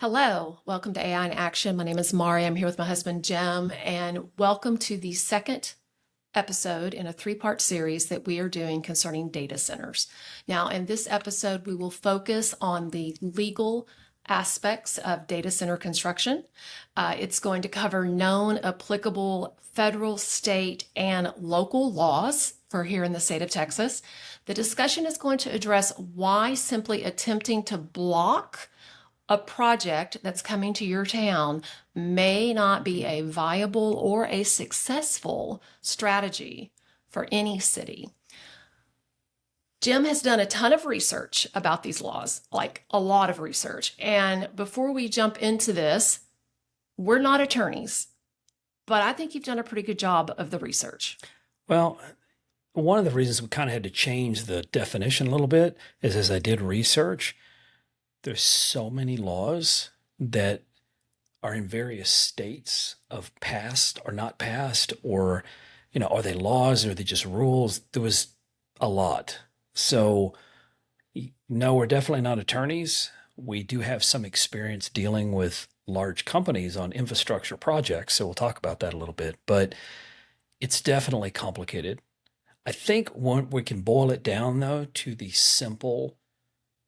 Hello, welcome to AI in Action. My name is Mari. I'm here with my husband Jim, and welcome to the second episode in a three-part series that we are doing concerning data centers. Now, in this episode, we will focus on the legal aspects of data center construction. It's going to cover known applicable federal, state, and local laws for here in the state of Texas. The discussion is going to address why simply attempting to block a project that's coming to your town may not be a viable or a successful strategy for any city. Jim has done a ton of research about these laws, like a lot of research. And before we jump into this, we're not attorneys, but I think you've done a pretty good job of the research. Well, one of the reasons we kind of had to change the definition a little bit is as I did research, there's so many laws that are in various states of passed or not passed, or, are they laws or are they just rules? There was a lot. So, no, we're definitely not attorneys. We do have some experience dealing with large companies on infrastructure projects, so we'll talk about that a little bit, but it's definitely complicated. I think we can boil it down, though, to the simple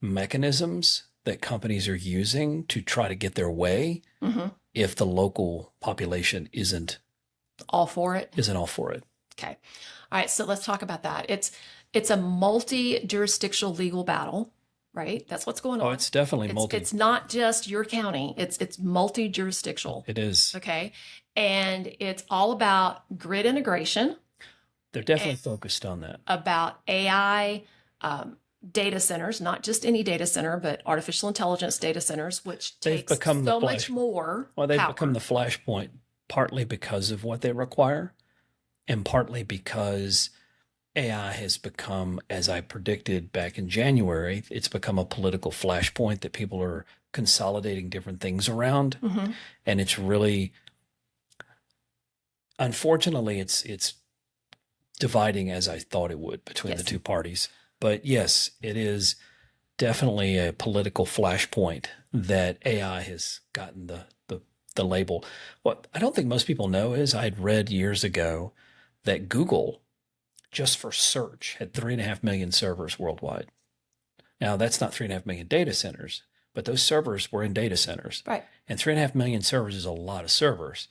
mechanisms that companies are using to try to get their way if the local population isn't all for it. Okay. All right. So let's talk about that. It's a multi-jurisdictional legal battle, right? That's what's going on. Oh, it's definitely multi. It's not just your county. It's multi-jurisdictional. It is. Okay. And it's all about grid integration. They're definitely focused on that. About AI, data centers, not just any data center, but artificial intelligence data centers, which takes so much more. Well, they've become the flashpoint partly because of what they require, and partly because AI has become, as I predicted back in January, it's become a political flashpoint that people are consolidating different things around. And it's really, unfortunately, it's dividing as I thought it would between the two parties. But yes, it is definitely a political flashpoint that AI has gotten the label. What I don't think most people know is I'd read years ago that Google, just for search, had 3.5 million servers worldwide. Now, that's not 3.5 million data centers, but those servers were in data centers. Right. And 3.5 million servers is a lot of servers.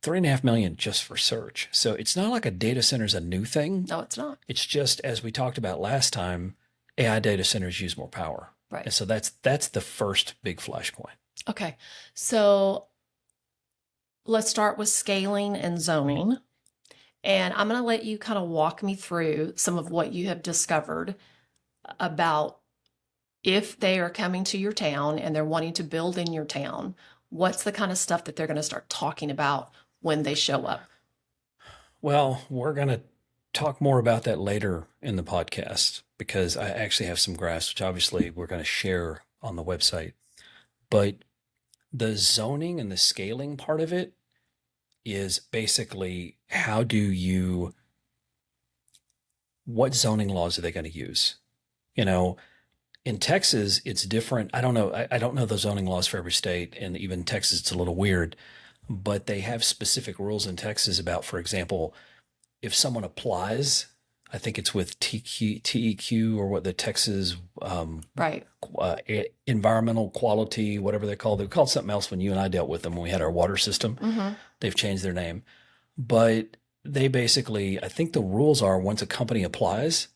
3.5 million just for search. So it's not like a data center is a new thing. No, it's not. It's just, as we talked about last time, AI data centers use more power. Right. And so that's the first big flashpoint. Okay. So let's start with scaling and zoning. And I'm going to let you kind of walk me through some of what you have discovered about if they are coming to your town and they're wanting to build in your town, what's the kind of stuff that they're going to start talking about when they show up? Well, we're going to talk more about that later in the podcast because I actually have some graphs, which obviously we're going to share on the website. But the zoning and the scaling part of it is basically what zoning laws are they going to use? In Texas, it's different. I don't know. I don't know the zoning laws for every state, and even Texas, it's a little weird. But they have specific rules in Texas about, for example, if someone applies, I think it's with TEQ or what the Texas environmental quality, whatever they call it. They called something else when you and I dealt with them when we had our water system. They've changed their name. But they basically, I think the rules are once a company applies,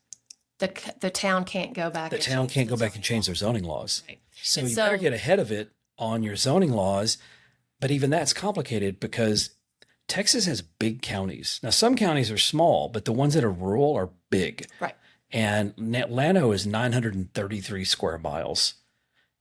the town can't go back. The town can't go back and change their zoning laws. Right. So you better get ahead of it on your zoning laws. But even that's complicated because Texas has big counties. Now, some counties are small, but the ones that are rural are big. Right. And Llano is 933 square miles.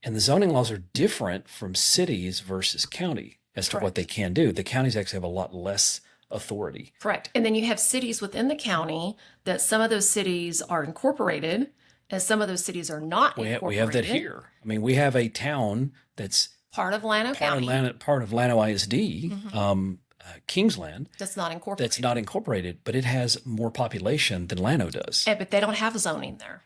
And the zoning laws are different from cities versus county as to what they can do. The counties actually have a lot less authority. Correct. And then you have cities within the county that some of those cities are incorporated and some of those cities are not incorporated. We have that here. I mean, we have a town that's part of Llano County. Part of Llano ISD, Kingsland. That's not incorporated. That's not incorporated, but it has more population than Llano does. But they don't have zoning there.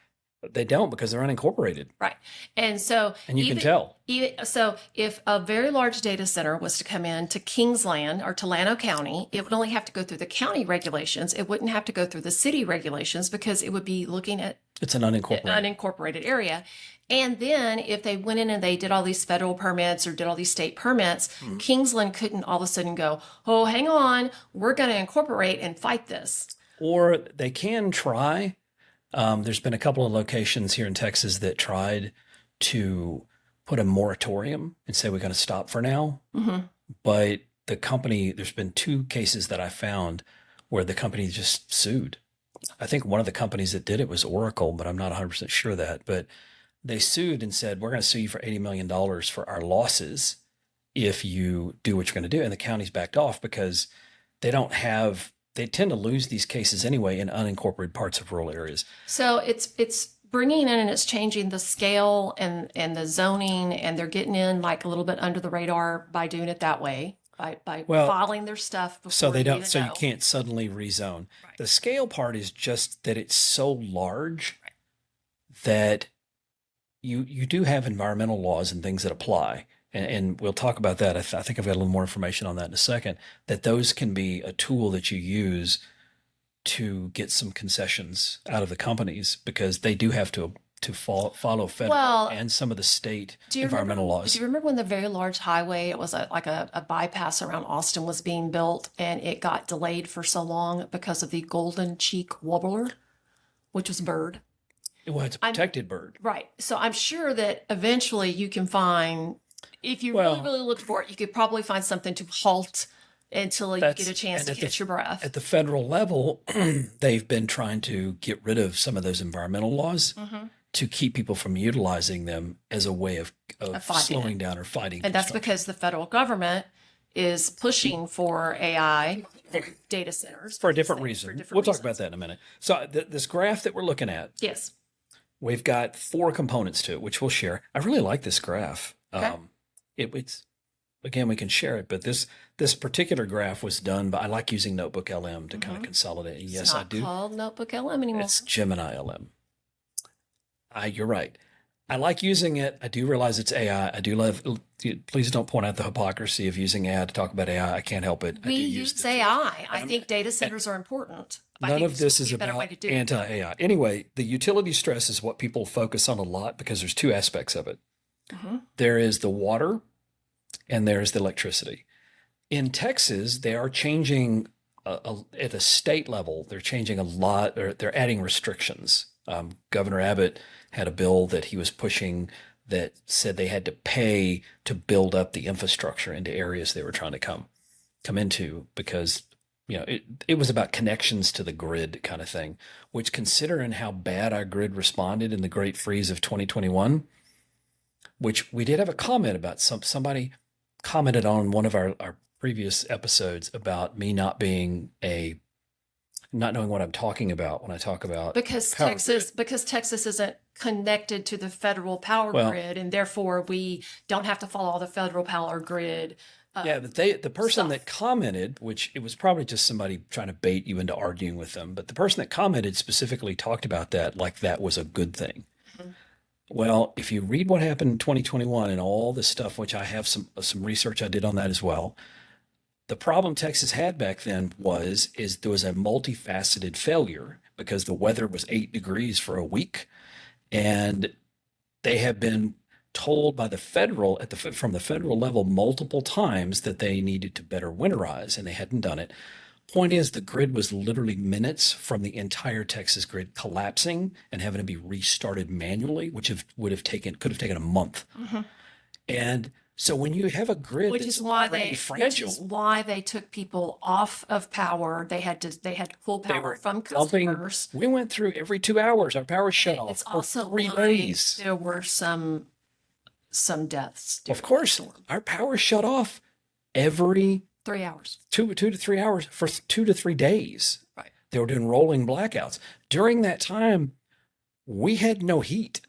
They don't because they're unincorporated. Right. And so And you can tell. So if a very large data center was to come in to Kingsland or to Llano County, it would only have to go through the county regulations. It wouldn't have to go through the city regulations because it would be looking at It's an unincorporated area. And then if they went in and they did all these federal permits or did all these state permits, Kingsland couldn't all of a sudden go, oh, hang on, we're going to incorporate and fight this. Or they can try. There's been a couple of locations here in Texas that tried to put a moratorium and say we're going to stop for now. But the company, there's been 2 cases that I found where the company just sued. I think one of the companies that did it was Oracle, but I'm not 100% sure of that. But they sued and said, we're going to sue you for $80 million for our losses if you do what you're going to do. And the county's backed off because they tend to lose these cases anyway in unincorporated parts of rural areas. So it's bringing in and it's changing the scale and the zoning, and they're getting in like a little bit under the radar by doing it that way, by filing their stuff before so they don't. So know. you can't suddenly rezone. Right. The scale part is just that it's so large that you do have environmental laws and things that apply. And we'll talk about that. I think I've got a little more information on that in a second, that those can be a tool that you use to get some concessions out of the companies because they do have to follow federal and some of the state environmental laws. Do you remember when the very large highway, it was like a bypass around Austin, was being built and it got delayed for so long because of the golden cheek warbler, which was a bird? Well, it's a protected bird. Right. So I'm sure that eventually you can find, if you really look for it, you could probably find something to halt until you get a chance to catch your breath. At the federal level, they've been trying to get rid of some of those environmental laws to keep people from utilizing them as a way of slowing down or fighting. And that's because the federal government is pushing for AI data centers. For a different reason. We'll talk about that in a minute. So this graph that we're looking at. Yes. We've got 4 components to it, which we'll share. I really like this graph. Okay. It's again, we can share it, but this particular graph was done by, I like using Notebook LM to kind of consolidate. And yes, I do. It's not called Notebook LM anymore. It's Gemini LM. You're right. I like using it. I do realize it's AI. I do love, please don't point out the hypocrisy of using AI to talk about AI. I can't help it. We use AI. I think data centers are important. None of this is about anti-AI. Anyway, the utility stress is what people focus on a lot because there's 2 aspects of it. There is the water and there's the electricity. In Texas, they are changing at a state level. They're changing a lot, or they're adding restrictions. Governor Abbott had a bill that he was pushing that said they had to pay to build up the infrastructure into areas they were trying to come into because it was about connections to the grid kind of thing, which, considering how bad our grid responded in the Great Freeze of 2021, which we did have a comment about. Somebody commented on one of our previous episodes about me not knowing what I'm talking about when I talk about because Texas isn't connected to the federal power grid, and therefore we don't have to follow all the federal power grid. But the person that commented, which it was probably just somebody trying to bait you into arguing with them, but the person that commented specifically talked about that like that was a good thing. Well, if you read what happened in 2021 and all this stuff, which I have some research I did on that as well, the problem Texas had back then was there was a multifaceted failure because the weather was 8 degrees for a week, and they have been told by the from the federal level multiple times that they needed to better winterize, and they hadn't done it. Point is, the grid was literally minutes from the entire Texas grid collapsing and having to be restarted manually, which could have taken a month. And so when you have a grid which is why they took people off of power. They had to pull power from customers. We went through every 2 hours. Our power shut off for 3 days. There were some deaths. Of course, our power shut off every 3 hours, 2 to 3 hours for 2 to 3 days. Right. They were doing rolling blackouts. During that time, we had no heat.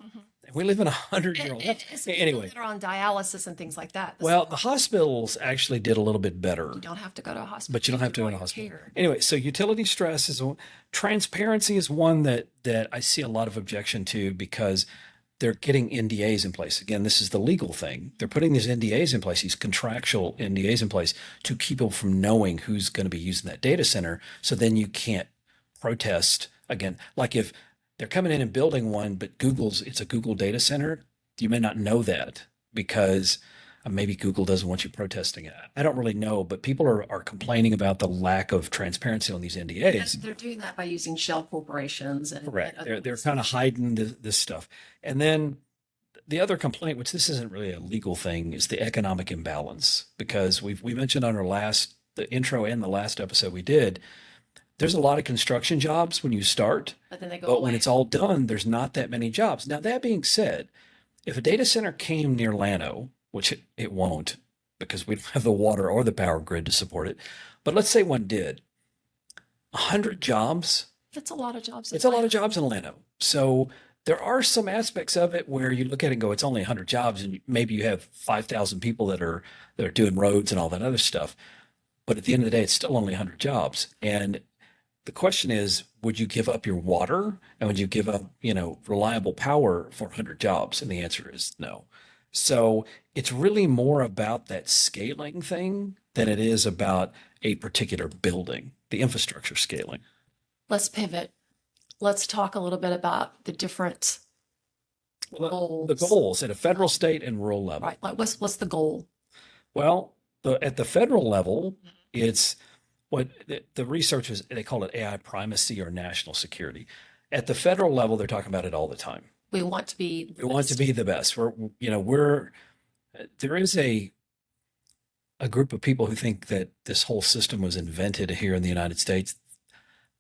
We live in 100-year-old. It's people Anyway, that are on dialysis and things like that. well, the hospitals actually did a little bit better, You don't have to go to a hospital. but you don't have to go to a Your hospital. care. Anyway, so utility stress is transparency is one that I see a lot of objection to because they're getting NDAs in place. Again, this is the legal thing. They're putting these NDAs in place, these contractual NDAs in place to keep people from knowing who's going to be using that data center. So then you can't protest again. Like if they're coming in and building one, but it's a Google data center, you may not know that because maybe Google doesn't want you protesting it. I don't really know, but people are complaining about the lack of transparency on these NDAs. And they're doing that by using shell corporations and Correct. and They're kind of hiding this stuff. And then the other complaint, which this isn't really a legal thing, is the economic imbalance. Because we mentioned on the intro and the last episode we did, there's a lot of construction jobs when you start, but then they go but when away. it's all done, there's not that many jobs. Now, that being said, if a data center came near Llano, which it won't because we don't have the water or the power grid to support it, but let's say one did, 100 jobs, That's a lot of jobs. it's a lot of jobs in Llano. So there are some aspects of it where you look at it and go, it's only 100 jobs, and maybe you have 5,000 people that are doing roads and all that other stuff. But at the end of the day, it's still only 100 jobs. And the question is, would you give up your water and would you give up, reliable power for 100 jobs? And the answer is no. So it's really more about that scaling thing than it is about a particular building, the infrastructure scaling. Let's pivot. Let's talk a little bit about the different goals. The goals at a federal, state, and rural level. Right. Like what's the goal? Well, at the federal level, it's what the researchers, they call it AI primacy or national security. At the federal level, they're talking about it all the time. We want to be We want to be the best. There is a group of people who think that this whole system was invented here in the United States.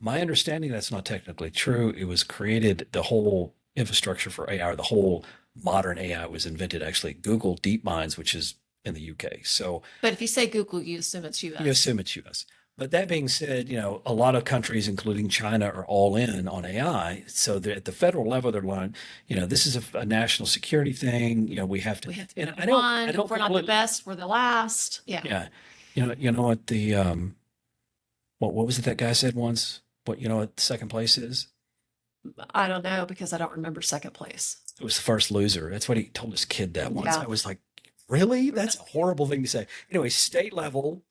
My understanding, that's not technically true. It was created, the whole infrastructure for AI, or the whole modern AI was invented actually at Google DeepMinds, which is in the UK. So But if you say Google, you assume it's US. you assume it's US. But that being said, a lot of countries, including China, are all in on AI. So at the federal level, they're learning, this is a national security thing. We have to. We have to be And number I don't. one. I don't If we're think not the best, we're the last. Yeah. Yeah. You know what the what was it that guy said once? What the second place is? I don't know because I don't remember second place. It was the first loser. That's what he told his kid that once. Yeah. I was like, really? That's a horrible thing to say. Anyway, state level.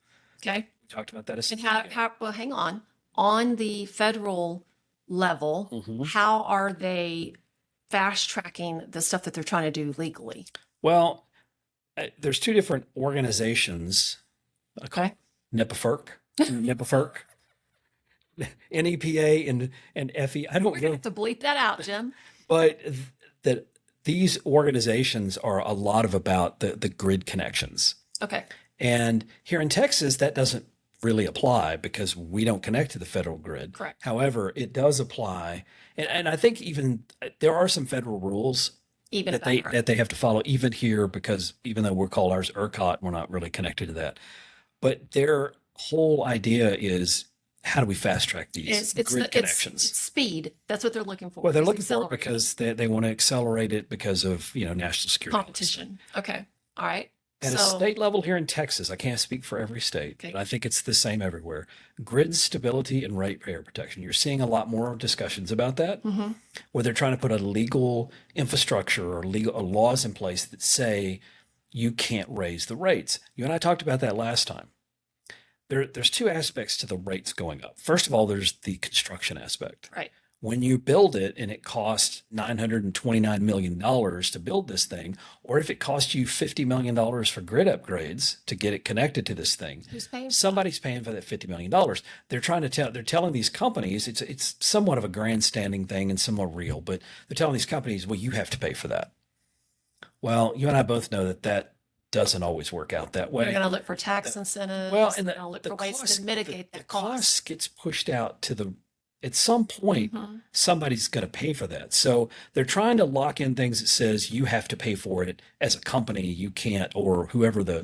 Okay. We talked about that. And well, hang on the federal level, Mhm. how are they fast tracking the stuff that they're trying to do legally? Well, there's two different organizations. Okay. NEPFERC, NEPA and FE. I don't We're gonna know, have to bleep that out, Jim. but that these organizations are a lot about the grid connections. Okay. And here in Texas, that doesn't really apply because we don't connect to the federal grid. Correct. However, it does apply. And I think even there are some federal rules Even that if they have to follow even here, because even though we're called ours ERCOT, we're not really connected to that. But their whole idea is, how do we fast track these grid connections? It's speed. That's what they're looking for. Well, they're is looking for it accelerating because they want to accelerate it because of, national security. competition. Okay. All right. At a So state level here in Texas, I can't speak for every state, Okay. but I think it's the same everywhere. Grid stability and ratepayer protection. You're seeing a lot more discussions about that, mhm. where they're trying to put a legal infrastructure or legal laws in place that say you can't raise the rates. You and I talked about that last time. There's two aspects to the rates going up. First of all, there's the construction aspect. Right. When you build it and it costs $929 million to build this thing, or if it costs you $50 million for grid upgrades to get it connected to this thing, Who's paying? somebody's paying for that $50 million. They're telling these companies, it's somewhat of a grandstanding thing and somewhat real, but they're telling these companies, well, you have to pay for that. Well, you and I both know that doesn't always work out that way. They're going to look for tax incentives. Well, and they're going to look for ways to mitigate the that cost. cost gets pushed out at some point, Mhm. somebody's going to pay for that. So they're trying to lock in things that says you have to pay for it as a company. You can't, or whoever the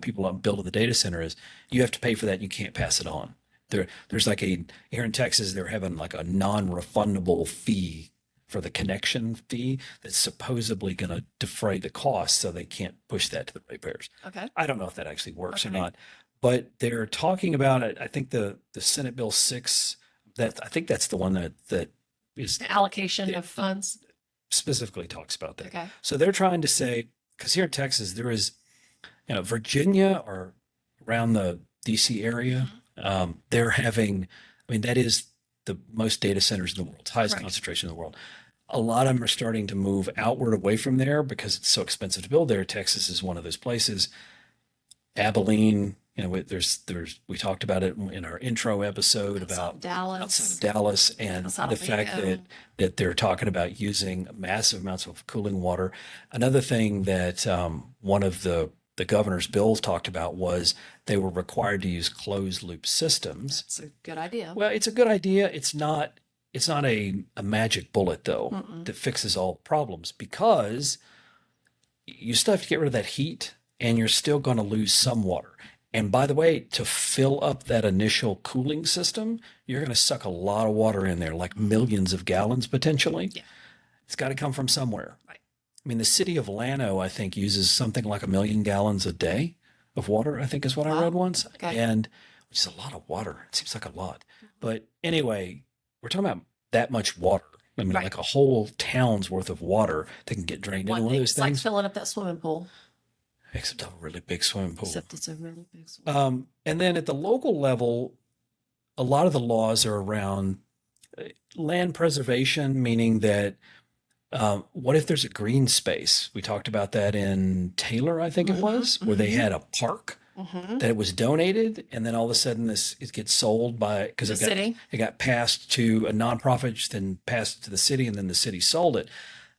people that build the data center is, you have to pay for that. You can't pass it on. There's like here in Texas, they're having like a non-refundable fee for the connection fee that's supposedly going to defray the cost, so they can't push that to the ratepayers. Okay. I don't know if that actually works or Okay. not, but they're talking about it. I think the Senate Bill 6, that I think that's the one that is Allocation of funds. specifically talks about that. Okay. So they're trying to say, because here in Texas there is, Virginia or around the DC area, they're having, I mean, that is the most data centers in the world, highest Correct. concentration in the world. A lot of them are starting to move outward away from there because it's so expensive to build there. Texas is one of those places. Abilene, there's we talked about it in our intro episode about Dallas. outside of Dallas, and Outside the of fact Waco. that they're talking about using massive amounts of cooling water. Another thing that one of the governor's bills talked about was they were required to use closed loop systems. That's a good idea. Well, it's a good idea. It's not a magic bullet though that fixes all problems, because you still have to get rid of that heat, and you're still going to lose some water. And by the way, to fill up that initial cooling system, you're going to suck a lot of water in there, like millions of gallons potentially. Yeah. It's got to come from somewhere. Right. I mean, the city of Llano, I think, uses something like 1 million gallons a day of water, I think is what I read once. Okay. And which is a lot of water. It seems like a lot. But anyway, we're talking about that much water. I mean, Right. like a whole town's worth of water that can get drained into one of those It's like things. filling up that swimming pool, Except a really big swimming pool. except it's a really big swimming And then at the local level, a lot of the laws are around land preservation, meaning that what if there's a green space? We talked about that in Taylor, I think it was, where they had a park that it was donated, and then all of a sudden it gets sold because The city. it got passed to a nonprofit, which then passed to the city, and then the city sold it.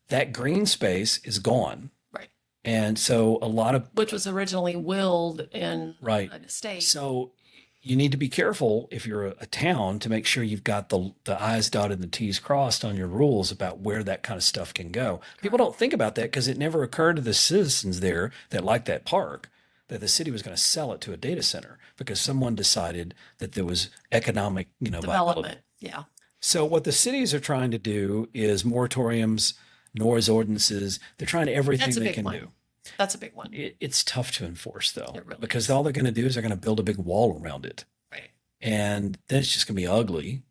That green space is gone. Right. And so a lot of Which was originally willed in Right. an estate. So you need to be careful if you're a town to make sure you've got the I's dotted and the T's crossed on your rules about where that kind of stuff can go. People don't think about that because it never occurred to the citizens there that like that park that the city was going to sell it to a data center because someone decided that there was economic, viability. Development. Yeah. So what the cities are trying to do is moratoriums, noise ordinances. They're trying to everything That's a they big can one. do. That's a big one. It's tough to enforce though, It really because is. all they're going to do is they're going to build a big wall around it, Right. and then it's just going to be ugly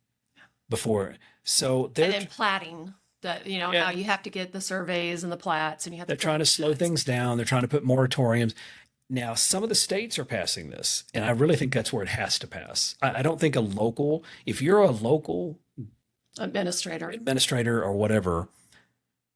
before. So And they're then platting. That Yeah. now you have to get the surveys and the plats, and you have they're to trying to slow things down. They're trying to put moratoriums. Now, some of the states are passing this, and I really think that's where it has to pass. I don't think if you're a local administrator. administrator or whatever,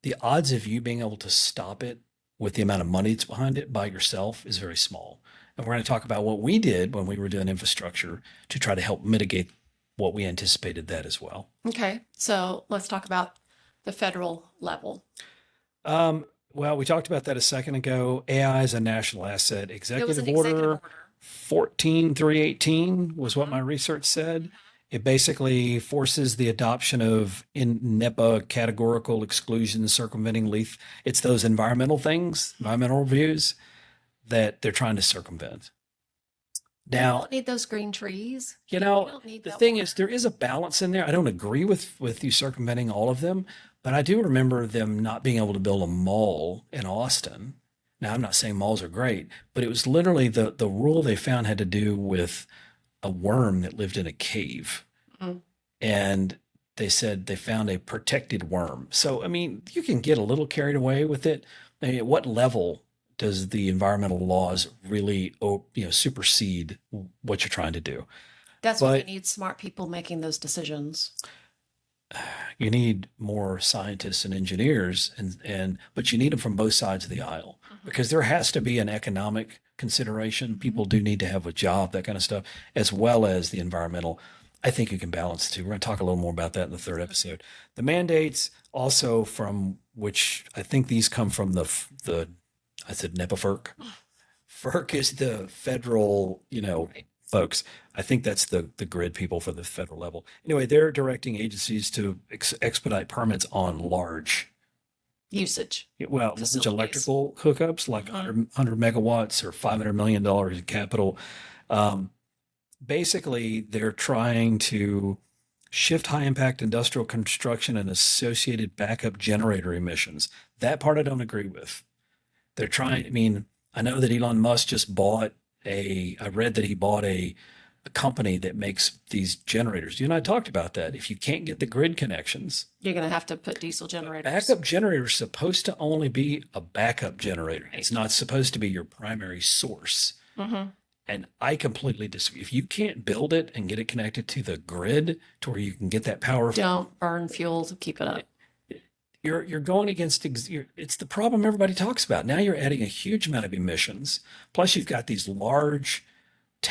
the odds of you being able to stop it with the amount of money that's behind it by yourself is very small. And we're going to talk about what we did when we were doing infrastructure to try to help mitigate what we anticipated that as well. Okay, so let's talk about the federal level. Well, we talked about that a second ago. AI is a national asset. It was Executive an order executive order. 14318 was what my research said. It basically forces the adoption of in NEPA categorical exclusions, circumventing leaf. It's those environmental things, environmental reviews that they're trying to circumvent. We Now, don't need those green trees. you We know, don't need the that thing water. is, there is a balance in there. I don't agree with you circumventing all of them, but I do remember them not being able to build a mall in Austin. Now, I'm not saying malls are great, but it was literally the rule they found had to do with a worm that lived in a cave. Mm. And they said they found a protected worm. So, I mean, you can get a little carried away with it. I mean, at what level does the environmental laws really, supersede what you're trying to do? That's why but- we need smart people making those decisions. You need more scientists and engineers, but you need them from both sides of the aisle because there has to be an economic consideration. People do need to have a job, that kind of stuff, as well as the environmental. I think you can balance the two. We're going to talk a little more about that in the third episode. The mandates also from which I think these come from I said NEPA FERC. FERC is the federal, folks. I think that's the grid people for the federal level. Anyway, they're directing agencies to expedite permits on large, Usage. large Facilities. electrical hookups, like 100 megawatts or $500 million in capital. Basically, they're trying to shift high impact industrial construction and associated backup generator emissions. That part I don't agree with. They're trying, I mean, I know that Elon Musk just bought I read that he bought a company that makes these generators. You and I talked about that. If you can't get the grid connections, You're going to have to put diesel generators. backup generator is supposed to only be a backup generator. It's not supposed to be your primary source. Mm-hmm. And I completely disagree. If you can't build it and get it connected to the grid to where you can get that power, Don't burn fuel to keep it up. you're going against, it's the problem everybody talks about. Now you're adding a huge amount of emissions. Plus you've got these large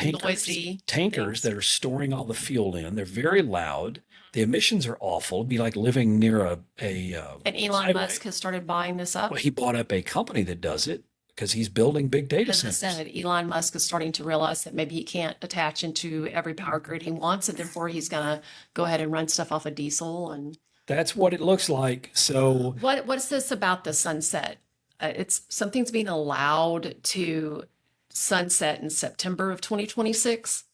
Noisy tankers things. that are storing all the fuel in. They're very loud. The emissions are awful. It'd be like living near And Elon highway. Musk has started buying this up. Well, he bought up a company that does it because he's building big data As I centers. said, Elon Musk is starting to realize that maybe he can't attach into every power grid he wants, and therefore he's going to go ahead and run stuff off of diesel. And That's what it looks like. So what's this about the sunset? It's something's being allowed to sunset in September of 2026.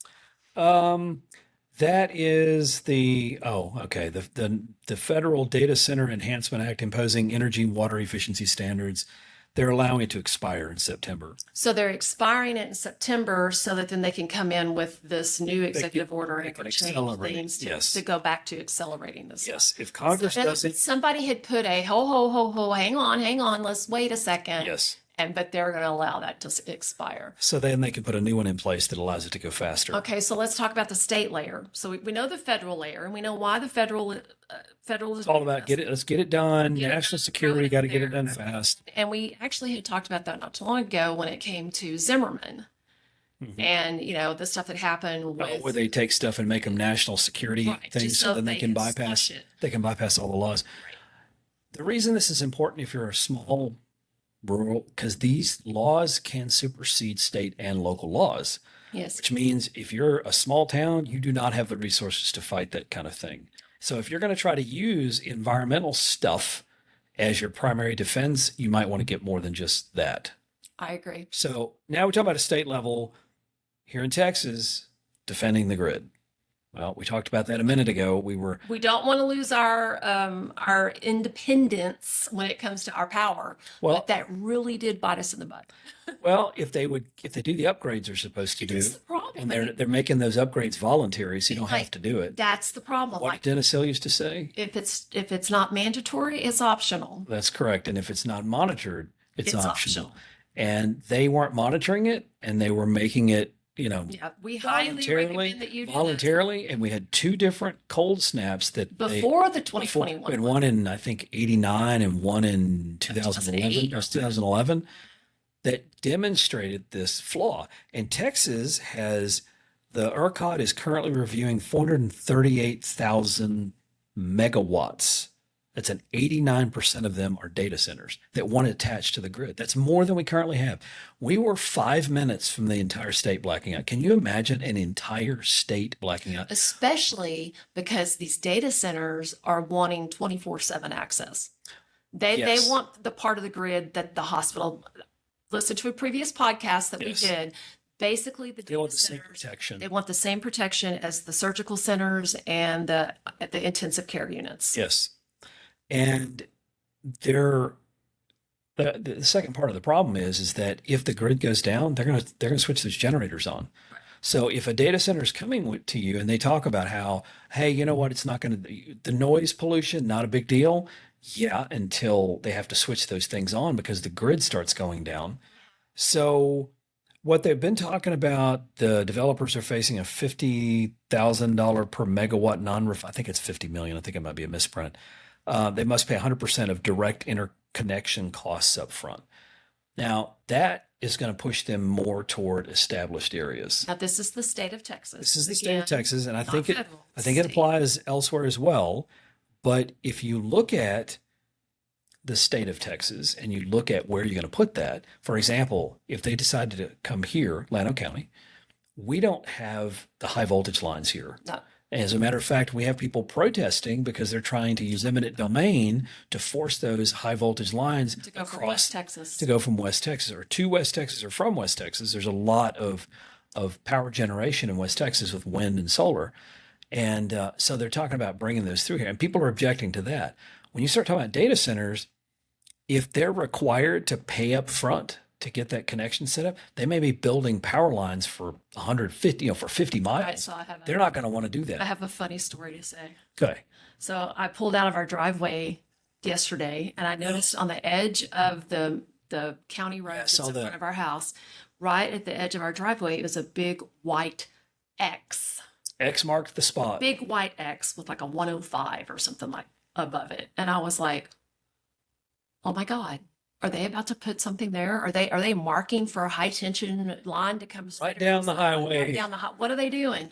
that is the Federal Data Center Enhancement Act imposing energy and water efficiency standards. They're allowing it to expire in September. So they're expiring it in September so that then they can come in with this new executive order they and can change accelerate it, things yes. to go back to accelerating this. Yes, if Congress And doesn't, somebody had put a ho, hang on, let's wait a second. yes. But they're going to allow that to expire. So then they can put a new one in place that allows it to go faster. Okay, so let's talk about the state layer. So we know the federal layer, and we know why the federal is It's all about let's get it done. Get it National done, security, throw got to it get it there. done fast. And we actually had talked about that not too long ago when it came to Zimmerman and the stuff that happened with Where they take stuff and make them national security Right, things just so so then they they can can bypass slush it. they can bypass all the laws. The reason this is important if you're a small rural, because these laws can supersede state and local laws, yes. which means if you're a small town, you do not have the resources to fight that kind of thing. So if you're going to try to use environmental stuff as your primary defense, you might want to get more than just that. I agree. So now we're talking about a state level here in Texas, defending the grid. Well, we talked about that a minute ago. We don't want to lose our independence when it comes to our power. Well- but that really did bite us in the butt. if they do the upgrades they're supposed to do, That's the problem. and I mean, they're making those upgrades voluntary, so you don't have Like, to do it. that's the problem. What Like, did Dennis Hill used to say? if it's not mandatory, it's optional. That's correct. And if it's not monitored, it's It's optional. optional. And they weren't monitoring it, and they were making it, Yeah, we highly recommend that you do voluntarily. And we had two different cold snaps that this before the 2021. we had one in I think 89 and one in 2011 or 2011 that demonstrated this flaw. And Texas has the ERCOT is currently reviewing 438,000 megawatts. That's an 89% of them are data centers that want to attach to the grid. That's more than we currently have. We were 5 minutes from the entire state blacking out. Can you imagine an entire state blacking out? Especially because these data centers are wanting 24/7 access. They Yes. want the part of the grid that the hospital. Listen to a previous podcast that Yes. we did. Basically, the They want data the same centers, protection. they want the same protection as the surgical centers and the intensive care units. Yes. And the second part of the problem is that if the grid goes down, they're gonna switch those generators on. So if a data center is coming to you and they talk about how, hey, you know what, it's not going to, the noise pollution, not a big deal. Yeah, until they have to switch those things on because the grid starts going down. So what they've been talking about, the developers are facing a $50,000 per megawatt I think it's 50 million. I think it might be a misprint. They must pay 100% of direct interconnection costs up front. Now, that is going to push them more toward established areas. Now, this is the state of Texas. This is the state Again, of Texas, and I not think it federal, I think it state. applies elsewhere as well. But if you look at the state of Texas and you look at where you're going to put that, for example, if they decided to come here, Llano County, we don't have the high voltage lines here. No. As a matter of fact, we have people protesting because they're trying to use eminent domain to force those high voltage lines To go from across West Texas. to go from West Texas or to West Texas or from West Texas. There's a lot of power generation in West Texas with wind and solar. And so they're talking about bringing those through here, and people are objecting to that. When you start talking about data centers, if they're required to pay up front to get that connection set up, they may be building power lines for 150, for 50 miles. Right, so They're not going to want to do I that. have a funny story to say. Okay. So I pulled out of our driveway yesterday and I noticed on the edge of the county road that's saw in that. front of our house, right at the edge of our driveway, it was a big white X. X marked the spot. Big white X with like a 105 or something like above it. And I was like, oh my God, are they about to put something there? Are they marking for a high tension line to come Right down the highway. Right down the what are they doing?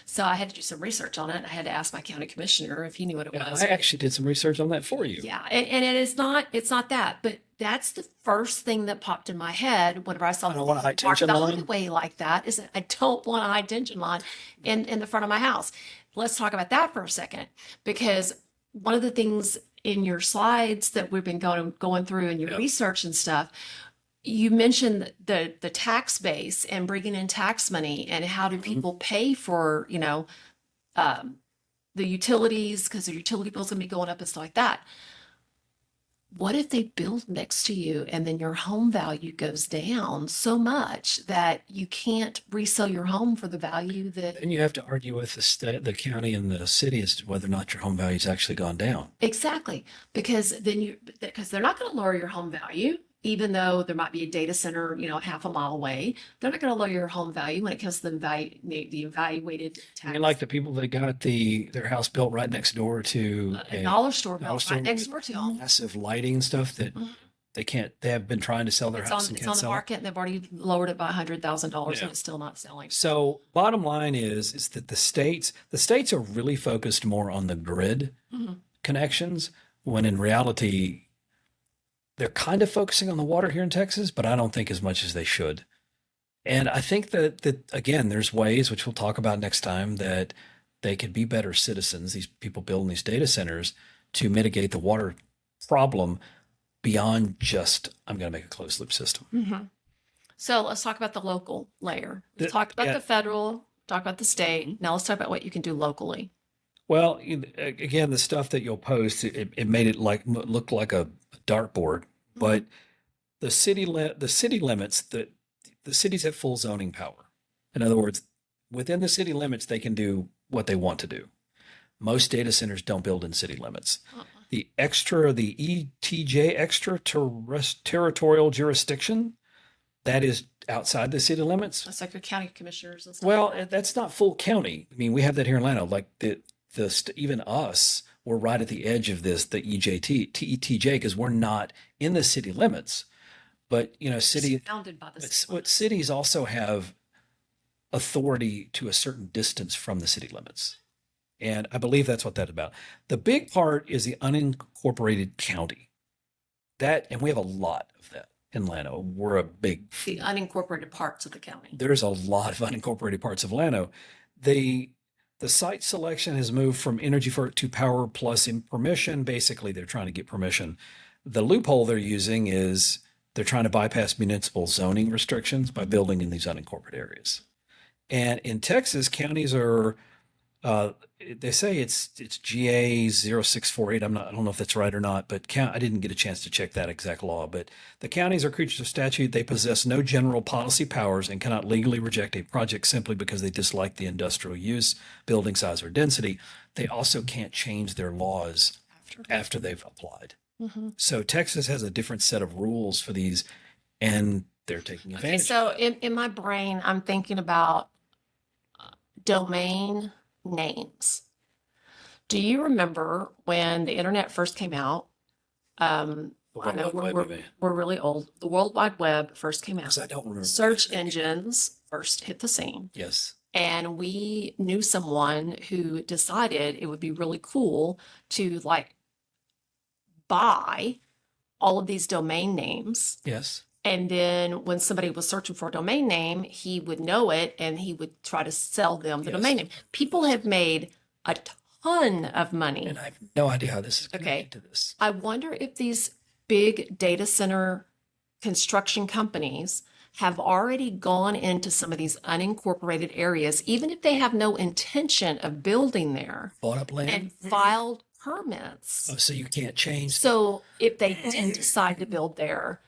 So I had to do some research on it. I had to ask my county commissioner if he knew what it was. I actually did some research on that for you. Yeah, and it's not that, but that's the first thing that popped in my head whenever I saw I don't want a high marked tension the line. highway like that. Is that I don't want a high tension line in the front of my house. Let's talk about that for a second, because one of the things in your slides that we've been going through in your research and stuff, you mentioned the tax base and bringing in tax money and how do people pay for the utilities, because the utility bill's gonna be going up and stuff like that. What if they build next to you and then your home value goes down so much that you can't resell your home for the value that And you have to argue with the state, the county, and the city as to whether or not your home value's actually gone down. exactly, because because they're not going to lower your home value, even though there might be a data center, half a mile away. They're not going to lower your home value when it comes to the evaluated I tax. mean, like the people that got their house built right next door to a dollar store dollar built store right next door to them. massive lighting and stuff that they have been trying to sell their house and It's can't on the sell it. market and they've already lowered it by $100,000 Yeah. and it's still not selling. So bottom line is that the states are really focused more on the grid connections, when in reality they're kind of focusing on the water here in Texas, but I don't think as much as they should. And I think that again, there's ways, which we'll talk about next time, that they could be better citizens, these people building these data centers, to mitigate the water problem beyond just, I'm going to make a closed loop system. So let's talk about the local layer. We've The- talked about yeah. the federal, talk about the state. Now let's talk about what you can do locally. Well, again, the stuff that you'll post, it made it look like a dartboard, but the city limits, the cities have full zoning power. In other words, within the city limits, they can do what they want to do. Most data centers don't build in city limits. The ETJ, extraterritorial jurisdiction, that is outside the city limits. That's like your county commissioners and stuff. Well, that's not full county. I mean, we have that here in Atlanta. Like even us, we're right at the edge of this, the ETJ, because we're not in the city limits. But Surrounded by the what cities also have authority to a certain distance from the city limits, and I believe that's what that's about. The big part is the unincorporated county. And we have a lot of that in Llano. We're a big. the unincorporated parts of the county. There's a lot of unincorporated parts of Llano. The site selection has moved from energy to power plus in permission. Basically, they're trying to get permission. The loophole they're using is they're trying to bypass municipal zoning restrictions by building in these unincorporated areas. And in Texas, counties are, they say it's GA 0648. I don't know if that's right or not, but I didn't get a chance to check that exact law. But the counties are creatures of statute. They possess no general policy powers and cannot legally reject a project simply because they dislike the industrial use, building size, or density. They also can't change their laws after they've applied. So Texas has a different set of rules for these, and they're taking Okay, advantage. so in my brain, I'm thinking about domain names. Do you remember when the internet first came out? I know we're really old. The World Wide Web first came out. 'Cause I don't remember. Search engines first hit the scene. Yes. And we knew someone who decided it would be really cool to buy all of these domain names. Yes. And then when somebody was searching for a domain name, he would know it and he would try to sell them the Yes. domain name. People have made a ton of money. And I have no idea how this is connected to this. I wonder if these big data center construction companies have already gone into some of these unincorporated areas, even if they have no intention of building there, Bought up land. and filed permits. Oh, so you can't change. So if they did decide to build there,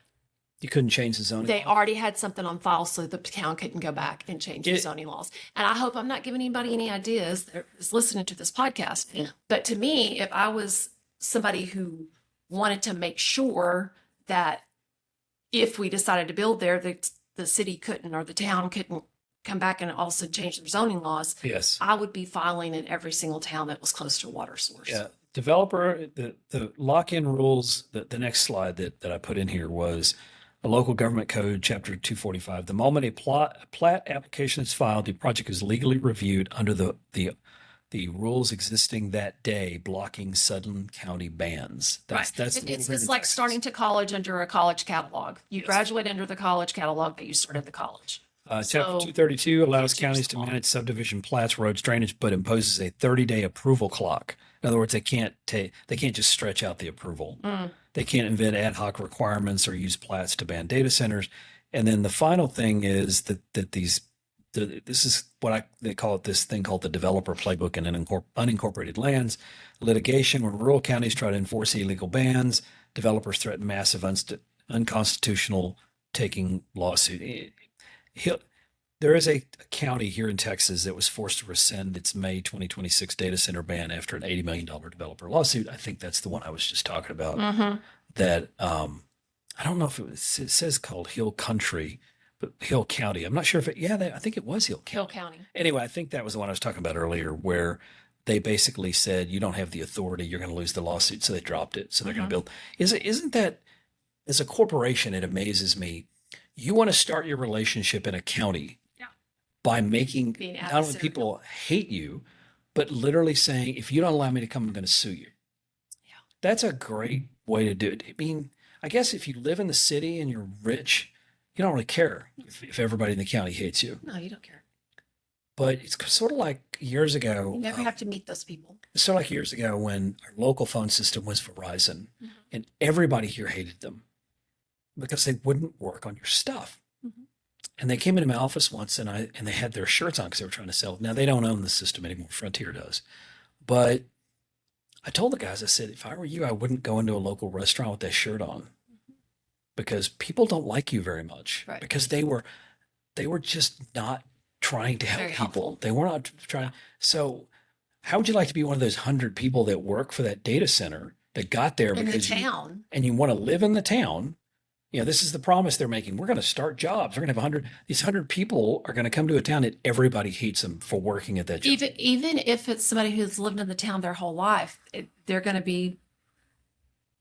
You couldn't change the zoning. they already had something on file, so the town couldn't go back and change the zoning laws. And I hope I'm not giving anybody any ideas that is listening to this podcast. But to me, if I was somebody who wanted to make sure that if we decided to build there, the city couldn't, or the town couldn't come back and also change their zoning laws, Yes. I would be filing in every single town that was close to a water source. Yeah. Developer, the lock-in rules, the next slide that I put in here was a local government code, chapter 245. The moment a plat application is filed, the project is legally reviewed under the rules existing that day, blocking sudden county bans. That's It's like starting to college under a college catalog. You graduate under the college catalog, but you started the college. Chapter So- 232 allows Change counties the to law. manage subdivision plats, roads, drainage, but imposes a 30-day approval clock. In other words, they can't just stretch out the approval. They can't invent ad hoc requirements or use plats to ban data centers. And then the final thing is that this is what they call it, this thing called the developer playbook in unincorporated lands litigation, where rural counties try to enforce illegal bans. Developers threaten massive unconstitutional taking lawsuit. There is a county here in Texas that was forced to rescind its May 2026 data center ban after an $80 million developer lawsuit. I think that's the one I was just talking about. That I don't know if it says called Hill Country, but Hill County. I'm not sure if I think it was Hill County. Hill County. Anyway, I think that was the one I was talking about earlier, where they basically said, you don't have the authority, you're going to lose the lawsuit. So they dropped it. So they're going to build. Isn't that, as a corporation, it amazes me. You want to start your relationship in a county by making Being not only adversarial. people hate you, but literally saying, if you don't allow me to come, I'm going to sue you. Yeah. That's a great way to do it. I mean, I guess if you live in the city and you're rich, you don't really care if everybody in the county hates you. No, you don't care. But it's sort of like years ago. You never have to meet those people. It's sort of like years ago when our local phone system was Verizon, and everybody here hated them because they wouldn't work on your stuff. And they came into my office once, and they had their shirts on because they were trying to sell. Now they don't own the system anymore. Frontier does, but I told the guys, I said, if I were you, I wouldn't go into a local restaurant with that shirt on, because people don't like you very much, Right. because they were just not trying to help Very people. helpful. They were not trying. So how would you like to be one of those 100 people that work for that data center that got there In the because town. and you want to live in the town? You know, this is the promise they're making. We're going to start jobs. We're going to have 100. These 100 people are going to come to a town that everybody hates them for working at that job. Even if it's somebody who's lived in the town their whole life, they're going to be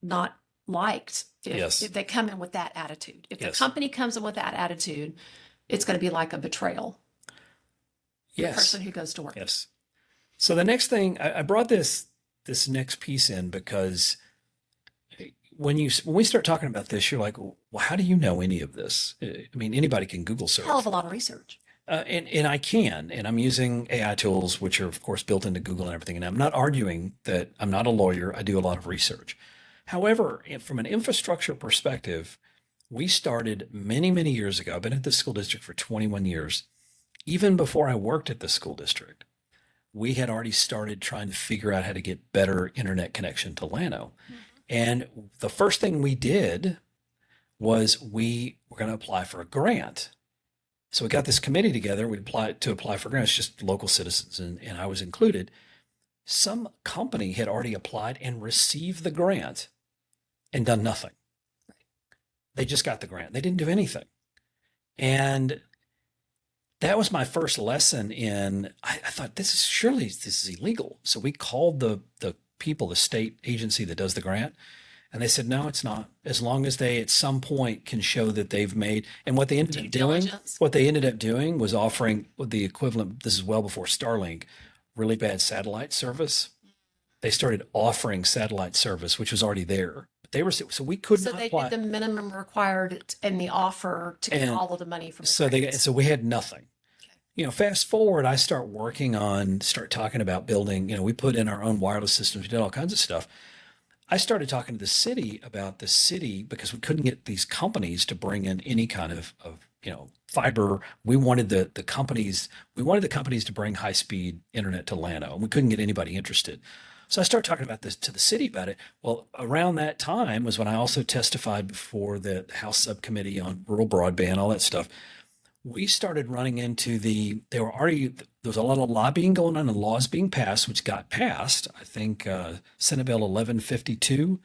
not liked if they come in with that attitude. If the company comes in with that attitude, it's going to be like a betrayal. The person who goes to work. Yes. So the next thing, I brought this next piece in because when we start talking about this, you're like, well, how do you know any of this? I mean, anybody can Google search. Hell of a lot of research. And I can, and I'm using AI tools, which are of course built into Google and everything. And I'm not arguing that I'm not a lawyer. I do a lot of research. However, from an infrastructure perspective, we started many, many years ago. I've been at the school district for 21 years. Even before I worked at the school district, we had already started trying to figure out how to get better internet connection to Llano. And the first thing we did was we were going to apply for a grant. So we got this committee together. We applied to apply for grants, just local citizens, and I was included. Some company had already applied and received the grant and done nothing. They just got the grant. They didn't do anything. And that was my first lesson in, I thought, surely this is illegal. So we called the people, the state agency that does the grant, and they said, no, it's not. As long as they at some point can show that they've made, and what they ended up doing was offering the equivalent, this is well before Starlink, really bad satellite service. They started offering satellite service, which was already there. So we could not apply. So they did the minimum required in the offer to get all of the money from the grants. So we had nothing. You know, fast forward, I start talking about building, we put in our own wireless systems, we did all kinds of stuff. I started talking to the city about the city because we couldn't get these companies to bring in any kind of fiber. We wanted the companies to bring high speed internet to Llano, and we couldn't get anybody interested. So I started talking about this to the city about it. Well, around that time was when I also testified before the House subcommittee on rural broadband, all that stuff. We started running into there was a lot of lobbying going on and laws being passed, which got passed. I think Senate Bill 1152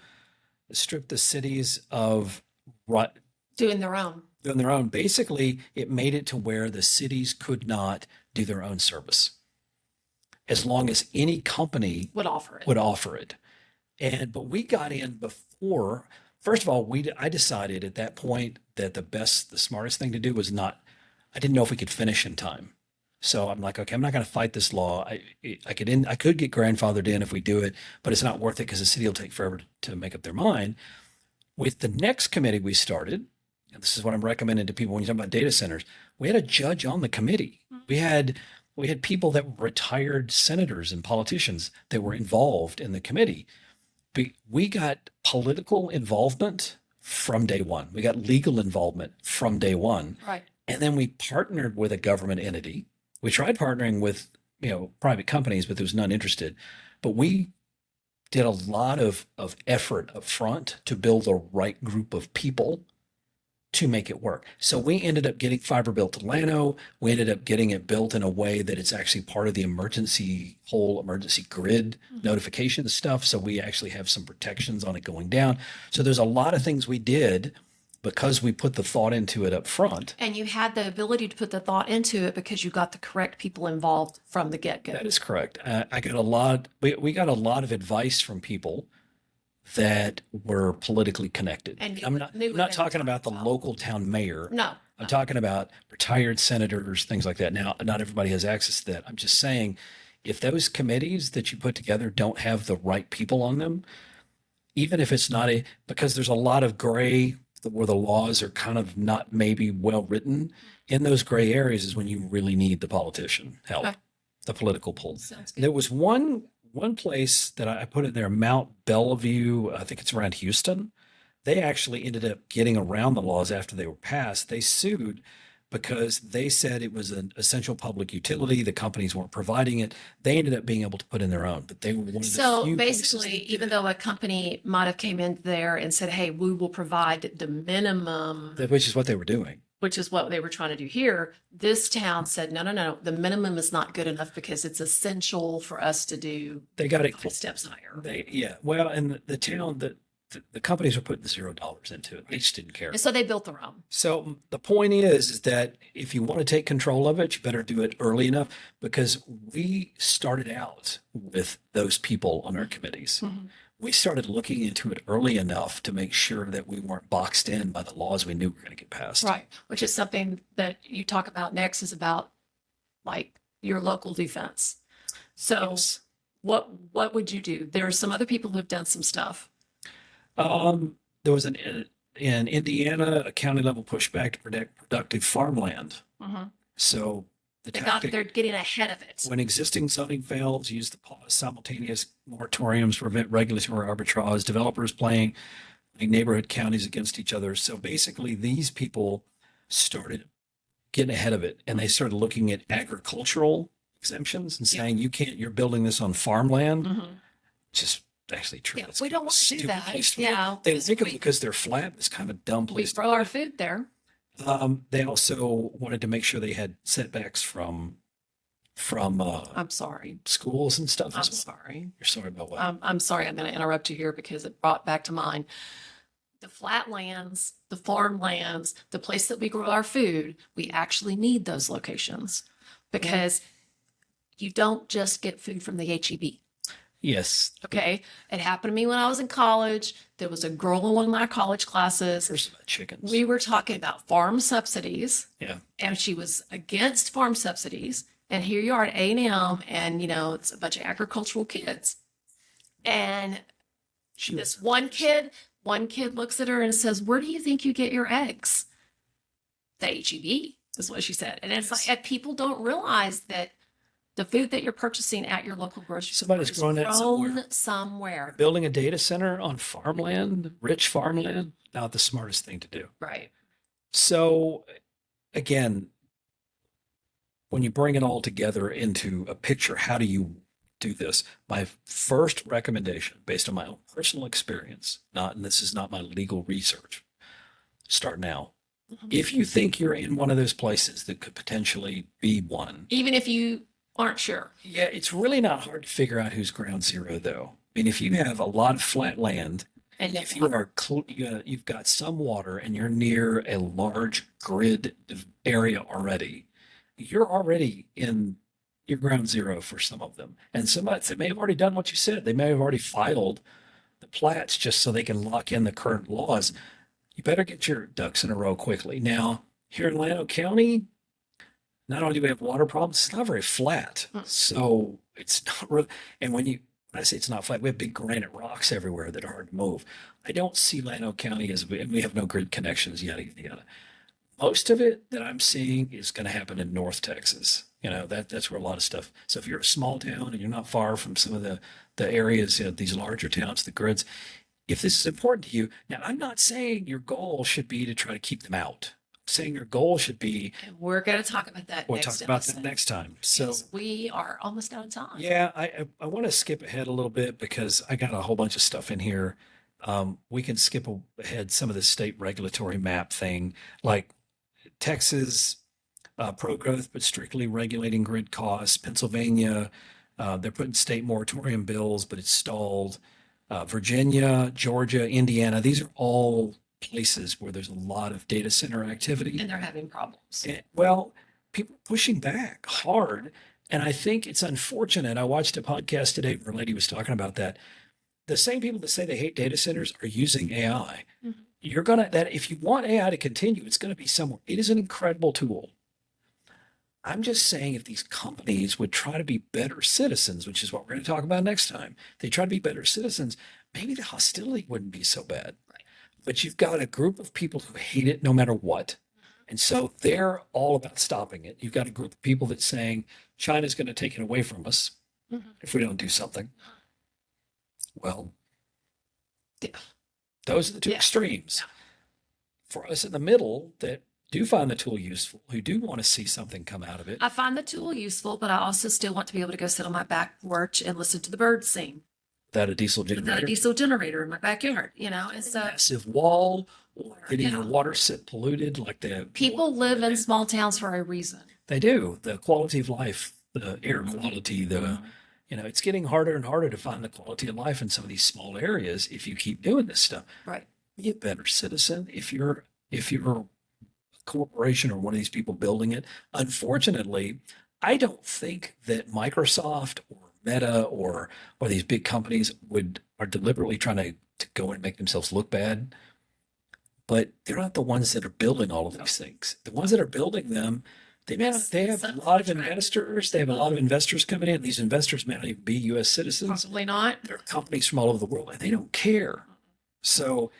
stripped the cities of Doing their own. doing their own. Basically, it made it to where the cities could not do their own service as long as any company Would offer it. would offer it. But we got in before. First of all, I decided at that point that the smartest thing to do was not. I didn't know if we could finish in time. So I'm like, okay, I'm not going to fight this law. I could get grandfathered in if we do it, but it's not worth it because the city will take forever to make up their mind. With the next committee we started, and this is what I'm recommending to people when you talk about data centers, we had a judge on the committee. We had people that were retired senators and politicians that were involved in the committee. We got political involvement from day one. We got legal involvement from day one. Right. And then we partnered with a government entity. We tried partnering with, private companies, but there was none interested. But we did a lot of effort up front to build the right group of people to make it work. So we ended up getting fiber built to Llano. We ended up getting it built in a way that it's actually part of the whole emergency grid notification stuff. So we actually have some protections on it going down. So there's a lot of things we did because we put the thought into it up front. And you had the ability to put the thought into it because you got the correct people involved from the get-go. That is correct. I got a lot. We got a lot of advice from people that were politically connected. And I'm not talking about the local town mayor. No. I'm talking about retired senators, things like that. Now, not everybody has access to that. I'm just saying, if those committees that you put together don't have the right people on them, even if it's not because there's a lot of gray where the laws are kind of not maybe well written, in those gray areas is when you really need the politician help, Okay. the political pull. Sounds good. There was one place that I put in there, Mount Bellevue, I think it's around Houston. They actually ended up getting around the laws after they were passed. They sued because they said it was an essential public utility. The companies weren't providing it. They ended up being able to put in their own, but they were one of the So few basically, places even though a company might have came in there and said, hey, we will provide the minimum, which is what they were doing. which is what they were trying to do here, this town said, no, the minimum is not good enough because it's essential for us to do They got it. 5 steps higher. Well, and the town the companies were putting $0 into it. They just didn't care. And so they built their own. So the point is that if you want to take control of it, you better do it early enough, because we started out with those people on our committees. Mm-hmm. We started looking into it early enough to make sure that we weren't boxed in by the laws we knew were going to get passed. Right. Which is something that you talk about next, is about like your local defense. So Yes. what would you do? There are some other people who have done some stuff. There was in Indiana, a county level pushback to protect productive farmland. Mhm. So They're getting ahead of it. when existing zoning fails, use the simultaneous moratoriums to prevent regulatory arbitrage, developers playing neighborhood counties against each other. So basically, these people started getting ahead of it, and they started looking at agricultural exemptions and saying, you're building this on farmland. Mhm. Just actually true. Yeah, That's we kind don't of a want to do stupid that. place to Yeah. live. They think of it because they're flat. It's kind of a dumb We place. grow our food there. They also wanted to make sure they had setbacks from I'm sorry. schools and stuff. I'm as well. sorry. You're sorry about what? I'm sorry. I'm going to interrupt you here because it brought back to mind the flatlands, the farmlands, the place that we grow our food. We actually need those locations because you don't just get food from the HEB. Yes. Okay. It happened to me when I was in college. There was a girl in one of my college classes. First about chickens. We were talking about farm subsidies. Yeah. And she was against farm subsidies. And here you are at A&M, and it's a bunch of agricultural kids. And this one kid looks at her and says, "Where do you think you get your eggs?" The HEB is what she said. And it's like, people don't realize that the food that you're purchasing at your local grocery store Somebody's is growing that somewhere. Building a data center on farmland, rich farmland, not the smartest thing to do. Right. So again, when you bring it all together into a picture, how do you do this? My first recommendation, based on my own personal experience, and this is not my legal research, start now. If you think you're in one of those places that could potentially be one, Even if you aren't sure. yeah, it's really not hard to figure out who's ground zero, though. I mean, if you have a lot of flat land, And if you are you've got some water and you're near a large grid area already, you're already in your ground zero for some of them. And somebody they may have already done what you said. They may have already filed the plats just so they can lock in the current laws. You better get your ducks in a row quickly. Now, here in Llano County, not only do we have water problems, it's not very flat. So it's not really, and when I say it's not flat, we have big granite rocks everywhere that are hard to move. I don't see Llano County and we have no grid connections yet. Most of it that I'm seeing is going to happen in North Texas. That's where a lot of stuff. So if you're a small town and you're not far from some of the areas, these larger towns, the grids, if this is important to you, now I'm not saying your goal should be to try to keep them out. I'm saying your goal should be. And we're going to talk about that We'll next talk about episode. that next time. So Because we are almost out of time. yeah, I want to skip ahead a little bit because I got a whole bunch of stuff in here. We can skip ahead some of the state regulatory map thing, like Texas, pro-growth, but strictly regulating grid costs. Pennsylvania, they're putting state moratorium bills, but it's stalled. Virginia, Georgia, Indiana, these are all places where there's a lot of data center activity. And they're having problems. Well, people are pushing back hard. And I think it's unfortunate. I watched a podcast today where a lady was talking about that. The same people that say they hate data centers are using AI. Mm-hmm. If you want AI to continue, it's going to be somewhere. It is an incredible tool. I'm just saying if these companies would try to be better citizens, which is what we're going to talk about next time, they try to be better citizens, maybe the hostility wouldn't be so bad. Right. But you've got a group of people who hate it no matter what. And so they're all about stopping it. You've got a group of people that's saying China's going to take it away from us if we don't do something. Well, those are the two extremes. Yeah. For us in the middle that do find the tool useful, who do want to see something come out of it. I find the tool useful, but I also still want to be able to go sit on my back porch and listen to the birds sing. Without a diesel Without a generator. diesel generator in my backyard, and so Massive wall, or getting Yeah. your water polluted like the people live in small towns for a reason. They do. The quality of life, the air quality, it's getting harder and harder to find the quality of life in some of these small areas if you keep doing this stuff. Right. Be a better citizen if you're a corporation or one of these people building it. Unfortunately, I don't think that Microsoft or Meta or these big companies are deliberately trying to go and make themselves look bad. But they're not the ones that are building all of these things. The ones that are building them, they have a lot of investors. They have a lot of investors coming in. These investors may not even be U.S. citizens. Possibly not. They're companies from all over the world, and they don't care. So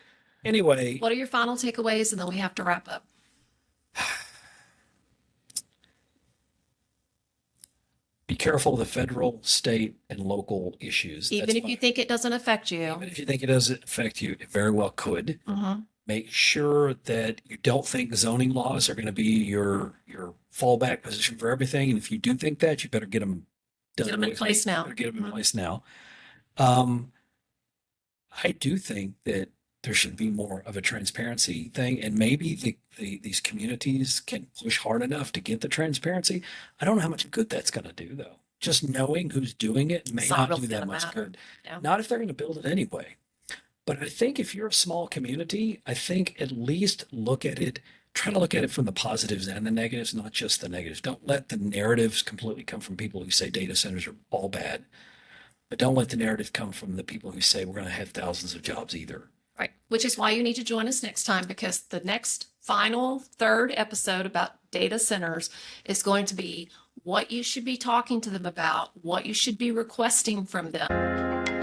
anyway, What are your final takeaways? And then we have to wrap up. be careful of the federal, state, and local issues. Even if you think it doesn't affect you. Even if you think it doesn't affect you, it very well could. Mm-hmm. Make sure that you don't think zoning laws are going to be your fallback position for everything. And if you do think that, you better get them done. Get them in place now. Better get them in Mhm. place now. I do think that there should be more of a transparency thing, and maybe these communities can push hard enough to get the transparency. I don't know how much good that's going to do, though. Just knowing who's doing it may It's not not really do that gonna much matter. good. Yeah. Not if they're going to build it anyway. But I think if you're a small community, I think at least try to look at it from the positives and the negatives, not just the negatives. Don't let the narratives completely come from people who say data centers are all bad. But don't let the narrative come from the people who say we're going to have thousands of jobs either. Right. Which is why you need to join us next time, because the next final third episode about data centers is going to be what you should be talking to them about, what you should be requesting from them.